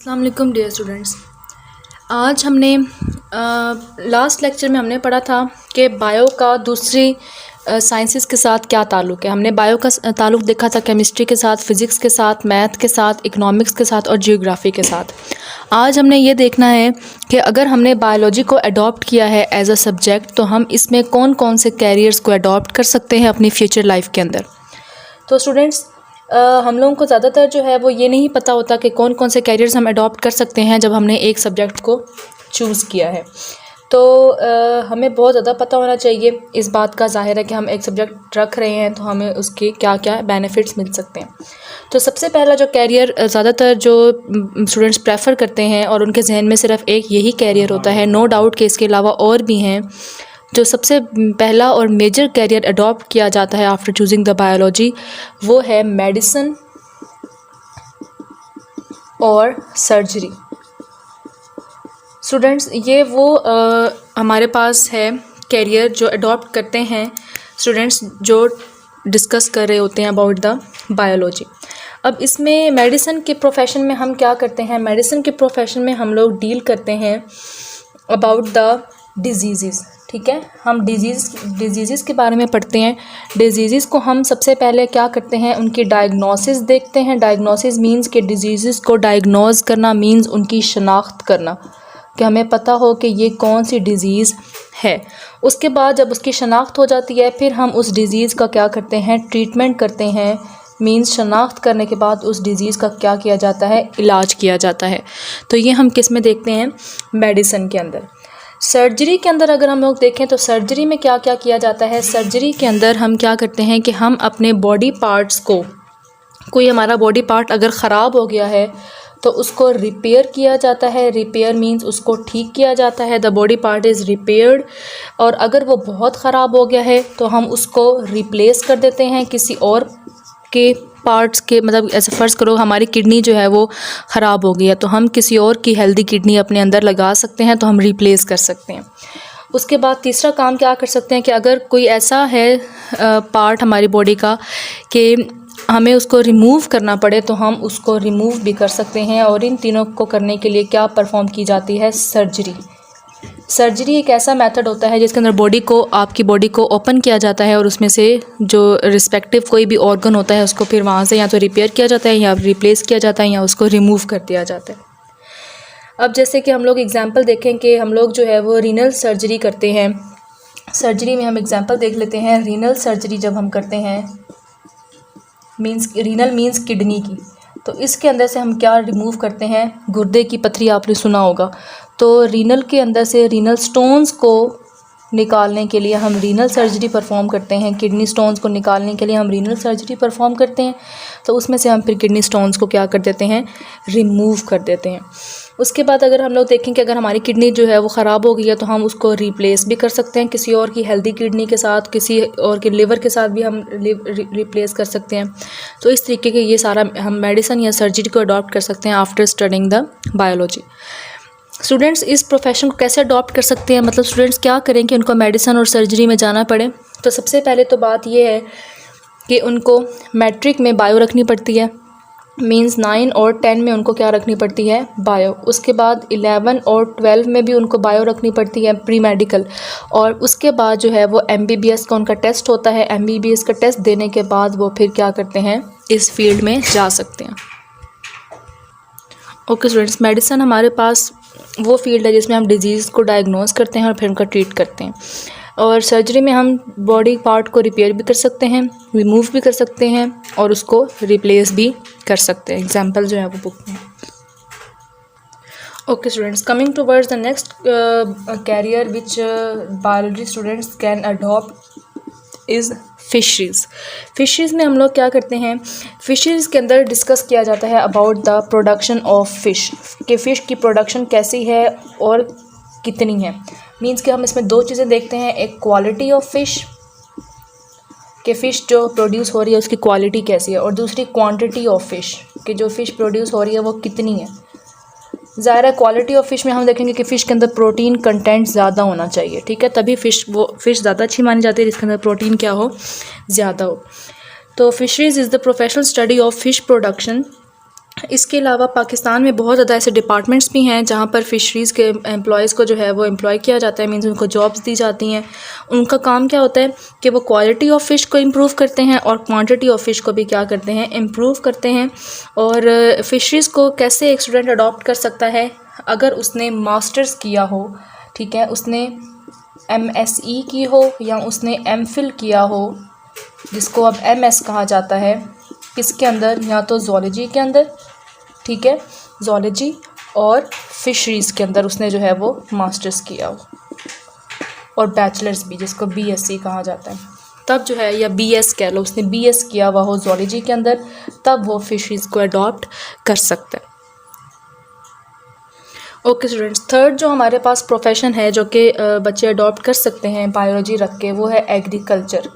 अस्सलाम वालेकुम dear students. आज हमने लास्ट लेक्चर में हमने पढ़ा था कि बायो का दूसरी साइंसेस के साथ क्या ताल्लुक़ है। हमने बायो का ताल्लुक़ देखा था केमिस्ट्री के साथ, फ़िज़िक्स के साथ, मैथ के साथ, इकोनॉमिक्स के साथ और जियोग्राफ़ी के साथ। आज हमने ये देखना है कि अगर हमने बायोलॉजी को अडॉप्ट किया है एज अ सब्जेक्ट तो हम इसमें कौन कौन से कैरियर्स को अडॉप्ट कर सकते हैं अपनी फ्यूचर लाइफ के अंदर। तो स्टूडेंट्स हम लोगों को ज़्यादातर जो है वो ये नहीं पता होता कि कौन कौन से कैरियर्स हम अडॉप्ट कर सकते हैं जब हमने एक सब्जेक्ट को चूज़ किया है। तो हमें बहुत ज़्यादा पता होना चाहिए इस बात का। ज़ाहिर है कि हम एक सब्जेक्ट रख रहे हैं तो हमें उसके क्या क्या बेनिफिट्स मिल सकते हैं। तो सबसे पहला जो कैरियर ज़्यादातर जो स्टूडेंट्स प्रेफर करते हैं और उनके जहन में सिर्फ एक यही कैरियर होता है, नो डाउट कि इसके अलावा और भी हैं। जो सबसे पहला और मेजर कैरियर अडॉप्ट किया जाता है आफ्टर चूजिंग द बायोलॉजी वो है मेडिसिन और सर्जरी। स्टूडेंट्स ये वो हमारे पास है कैरियर जो अडॉप्ट करते हैं स्टूडेंट्स जो डिस्कस कर रहे होते हैं अबाउट द बायोलॉजी। अब इसमें मेडिसिन के प्रोफेशन में हम क्या करते हैं, मेडिसिन के प्रोफेशन में हम लोग डील करते हैं अबाउट द डिजीज़। ठीक है, हम डिजीज़ के बारे में पढ़ते हैं। डिजीज़ को हम सबसे पहले क्या करते हैं, उनकी डायग्नोसिस देखते हैं। डायग्नोसिस मींस कि डिजीज़ को डायग्नोज करना मींस उनकी शनाख्त करना, कि हमें पता हो कि ये कौन सी डिज़ीज़ है। उसके बाद जब उसकी शनाख्त हो जाती है फिर हम उस डिज़ीज़ का क्या करते हैं, ट्रीटमेंट करते हैं। मींस शनाख्त करने के बाद उस डिज़ीज़ का क्या किया जाता है, इलाज किया जाता है। तो ये हम किस में देखते हैं, मेडिसिन के अंदर। सर्जरी के अंदर अगर हम लोग देखें तो सर्जरी में क्या क्या किया जाता है। सर्जरी के अंदर हम क्या करते हैं कि हम अपने बॉडी पार्ट्स को, कोई हमारा बॉडी पार्ट अगर ख़राब हो गया है तो उसको रिपेयर किया जाता है। रिपेयर मींस उसको ठीक किया जाता है, the body part is repaired. और अगर वो बहुत ख़राब हो गया है तो हम उसको रिप्लेस कर देते हैं किसी और के पार्ट्स के। मतलब ऐसे फ़र्ज़ करो हमारी किडनी जो है वो ख़राब हो गई है तो हम किसी और की हेल्दी किडनी अपने अंदर लगा सकते हैं, तो हम रिप्लेस कर सकते हैं। उसके बाद तीसरा काम क्या कर सकते हैं कि अगर कोई ऐसा है पार्ट हमारी बॉडी का कि हमें उसको रिमूव करना पड़े तो हम उसको रिमूव भी कर सकते हैं। और इन तीनों को करने के लिए क्या परफॉर्म की जाती है, सर्जरी। सर्जरी एक ऐसा मेथड होता है जिसके अंदर आपकी बॉडी को ओपन किया जाता है और उसमें से जो रिस्पेक्टिव कोई भी ऑर्गन होता है उसको फिर वहाँ से या तो रिपेयर किया जाता है या रिप्लेस किया जाता है या उसको रिमूव कर दिया जाता है। अब जैसे कि हम लोग एग्जांपल देखें कि हम लोग जो है वो रीनल सर्जरी करते हैं। सर्जरी में हम एग्जांपल देख लेते हैं। रीनल सर्जरी जब हम करते हैं रीनल मीन्स किडनी की, तो इसके अंदर से हम क्या रिमूव करते हैं, गुर्दे की पथरी आपने सुना होगा। तो रीनल के अंदर से रीनल स्टोन्स को निकालने के लिए हम रीनल सर्जरी परफॉर्म करते हैं। किडनी स्टोन्स को निकालने के लिए हम रीनल सर्जरी परफॉर्म करते हैं। तो उसमें से हम फिर किडनी स्टोन्स को क्या कर देते हैं, रिमूव कर देते हैं। उसके बाद अगर हम लोग देखें कि अगर हमारी किडनी जो है वो ख़राब हो गई है तो हम उसको रिप्लेस भी कर सकते हैं किसी और की हेल्दी किडनी के साथ, किसी और के लिवर के साथ भी हम रिप्लेस कर सकते हैं। तो इस तरीके के ये सारा हम मेडिसिन या सर्जरी को अडॉप्ट कर सकते हैं after studying the biology. Students इस प्रोफेशन को कैसे अडॉप्ट कर सकते हैं, मतलब स्टूडेंट्स क्या करें कि उनको मेडिसिन और सर्जरी में जाना पड़े। तो सबसे पहले तो बात ये है कि उनको मैट्रिक में बायो रखनी पड़ती है। मींस 9 और 10 में उनको क्या रखनी पड़ती है, बायो। उसके बाद 11 और 12 में भी उनको बायो रखनी पड़ती है, प्री मेडिकल। और उसके बाद जो है वो MBBS का उनका टेस्ट होता है। MBBS का टेस्ट देने के बाद वो फिर क्या करते हैं, इस फील्ड में जा सकते हैं। ओके स्टूडेंट्स, मेडिसिन हमारे पास वो फील्ड है जिसमें हम डिजीज़ को डायग्नोज करते हैं और फिर उनका ट्रीट करते हैं। और सर्जरी में हम बॉडी पार्ट को रिपेयर भी कर सकते हैं, रिमूव भी कर सकते हैं और उसको रिप्लेस भी कर सकते हैं। एग्जांपल जो है वो बुक में। Okay students, coming towards the next career which biology students can adopt is fisheries. Fisheries में हम लोग क्या करते हैं, फ़िशरीज़ के अंदर डिस्कस किया जाता है about the production of fish, कि फ़िश की प्रोडक्शन कैसी है और कितनी है। मींस कि हम इसमें दो चीज़ें देखते हैं, एक क्वालिटी ऑफ फ़िश कि फ़िश जो प्रोड्यूस हो रही है उसकी क्वालिटी कैसी है, और दूसरी क्वांटिटी ऑफ फ़िश कि जो फ़िश प्रोड्यूस हो रही है वो कितनी है। ज़ाहिर है क्वालिटी ऑफ फ़िश में हम देखेंगे कि फ़िश के अंदर प्रोटीन कंटेंट ज़्यादा होना चाहिए। ठीक है, तभी फ़िश ज़्यादा अच्छी मानी जाती है जिसके अंदर प्रोटीन क्या हो, ज़्यादा हो। तो fisheries is the professional study of fish production इसके अलावा पाकिस्तान में बहुत ज़्यादा ऐसे डिपार्टमेंट्स भी हैं जहाँ पर फ़िशरीज़ के एम्प्लॉयज़ को जो है वो एम्प्लॉय किया जाता है, मीन्स उनको जॉब्स दी जाती हैं। उनका काम क्या होता है कि वो क्वालिटी ऑफ फ़िश को इम्प्रूव करते हैं और क्वांटिटी ऑफ फ़िश को भी क्या करते हैं, इम्प्रूव करते हैं। और फ़िशरीज़ को कैसे एक स्टूडेंट अडॉप्ट कर सकता है, अगर उसने मास्टर्स किया हो, ठीक है, उसने MSE की हो या उसने MPhil किया हो, जिसको अब MS कहा जाता है, किसके अंदर, या तो ज़ूलॉजी के अंदर, ठीक है, ज़ूलॉजी और फ़िशरीज़ के अंदर उसने जो है वो मास्टर्स किया हो, और बैचलर्स भी, जिसको BSc कहा जाता है, तब जो है, या BS कह लो, उसने BS किया हुआ हो ज़ूलॉजी के अंदर, तब वो फ़िशरीज़ को अडॉप्ट कर सकता है। ओके स्टूडेंट्स, थर्ड जो हमारे पास प्रोफेशन है जो कि बच्चे अडॉप्ट कर सकते हैं बायोलॉजी रख के, वो है एग्रीकल्चर।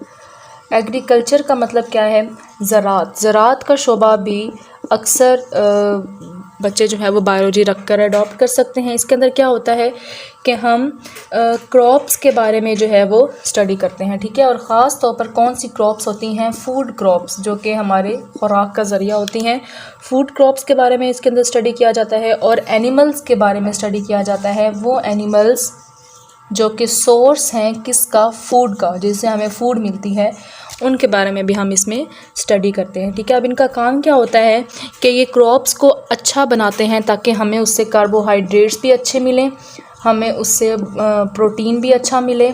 एग्रीकल्चर का मतलब क्या है, ज़राअत का शोबा भी अक्सर बच्चे जो है वो बायोलॉजी रख कर अडॉप्ट कर सकते हैं। इसके अंदर क्या होता है कि हम क्रॉप्स के बारे में जो है वो स्टडी करते हैं, ठीक है, और ख़ास तौर पर कौन सी क्रॉप्स होती हैं, फूड क्रॉप्स, जो कि हमारे खुराक का ज़रिया होती हैं। फूड क्रॉप्स के बारे में इसके अंदर स्टडी किया जाता है, और एनिमल्स के बारे में स्टडी किया जाता है, वो एनिमल्स जो कि सोर्स हैं किसका, फूड का, जिससे हमें फूड मिलती है, उनके बारे में भी हम इसमें स्टडी करते हैं, ठीक है। अब इनका काम क्या होता है कि ये क्रॉप्स को अच्छा बनाते हैं ताकि हमें उससे कार्बोहाइड्रेट्स भी अच्छे मिलें, हमें उससे प्रोटीन भी अच्छा मिले,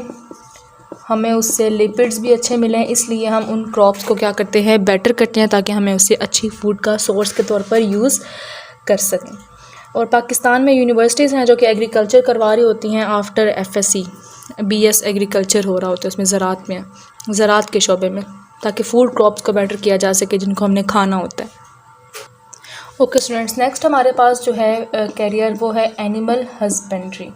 हमें उससे लिपिड्स भी अच्छे मिलें, इसलिए हम उन क्रॉप्स को क्या करते हैं, बेटर करते हैं, ताकि हमें उससे अच्छी फूड का सोर्स के तौर पर यूज़ कर सकें। और पाकिस्तान में यूनिवर्सिटीज़ हैं जो कि एग्रीकल्चर करवा रही होती हैं आफ्टर FSc, BS एग्रीकल्चर हो रहा होता है उसमें, ज़राअत के शोबे में, ताकि फूड क्रॉप्स को बेटर किया जा सके जिनको हमने खाना होता है। ओके स्टूडेंट्स, नेक्स्ट हमारे पास जो है कैरियर, वो है एनिमल हस्बेंड्री।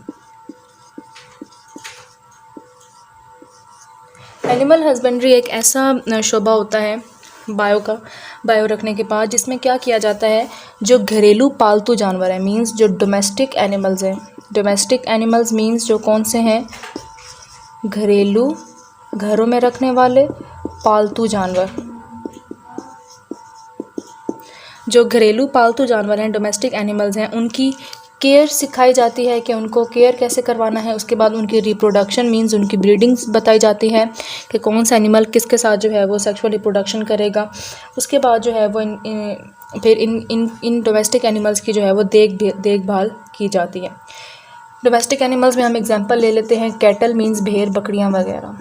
एनिमल हस्बेंड्री एक ऐसा शोबा होता है बायो रखने के बाद, जिसमें क्या किया जाता है, जो घरेलू पालतू जानवर है, मींस जो डोमेस्टिक एनिमल्स हैं, डोमेस्टिक एनिमल्स मींस जो कौन से हैं, घरेलू, घरों में रखने वाले पालतू जानवर। जो घरेलू पालतू जानवर हैं, डोमेस्टिक एनिमल्स हैं, उनकी केयर सिखाई जाती है कि उनको केयर कैसे करवाना है। उसके बाद उनकी रिप्रोडक्शन मींस उनकी ब्रीडिंग्स बताई जाती है कि कौन सा एनिमल किसके साथ जो है वो सेक्सुअल रिप्रोडक्शन करेगा। उसके बाद जो है वो फिर इन डोमेस्टिक एनिमल्स की जो है वो देखभाल की जाती है। डोमेस्टिक एनिमल्स में हम एग्जांपल ले लेते हैं, कैटल मींस भेड़ बकरियां वगैरह।